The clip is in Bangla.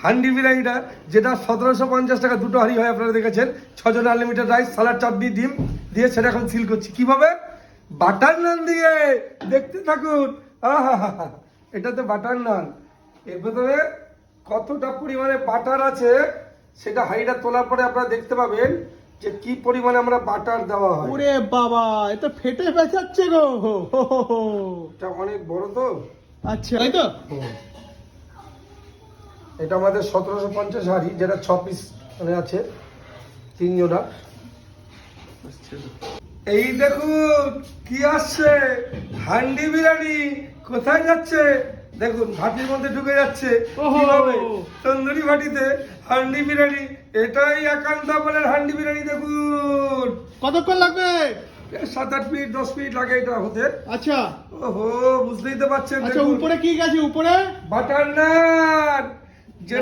হান্ডি বিরিয়ানিটা, যেটা 1750 টাকা দুটো হাঁড়ি হয়, আপনারা দেখেছেন। 6 জন আনলিমিটেড রাইস, সালাড, চাটনি, ডিম দিয়ে সেটা এখন সিল করছি। কিভাবে? বাটার নান দিয়ে। দেখতে থাকুন। আহা, এটাতে বাটার নান, এর ভেতরে কতটা পরিমাণে বাটার আছে সেটা হাঁড়িটা তোলার পরে আপনারা দেখতে পাবেন যে কি পরিমাণে আমরা বাটার দেওয়া হয়। ওরে বাবা, এ তো ফেটে বেঁচাচ্ছে গো। এটা অনেক বড় তো। আচ্ছা, তাই তো। এটা আমাদের 1750 হাঁড়ি, যেটা 6 পিস মানে আছে, 3 জোড়া। এই দেখুন কি আসছে, হান্ডি বিরিয়ানি। কোথায় যাচ্ছে দেখুন, ভাটির মধ্যে ঢুকে যাচ্ছে। কিভাবে? তন্দুরি ভাটিতে হান্ডি বিরিয়ানি। এটাই একান্ত বলের হান্ডি বিরিয়ানি। দেখুন কতক্ষণ লাগবে? 7-8 মিনিট 10 মিনিট লাগে এটা হতে। আচ্ছা। ওহো, বুঝতেই তো পারছেন। আচ্ছা, উপরে কি গেছে? উপরে বাটার নান।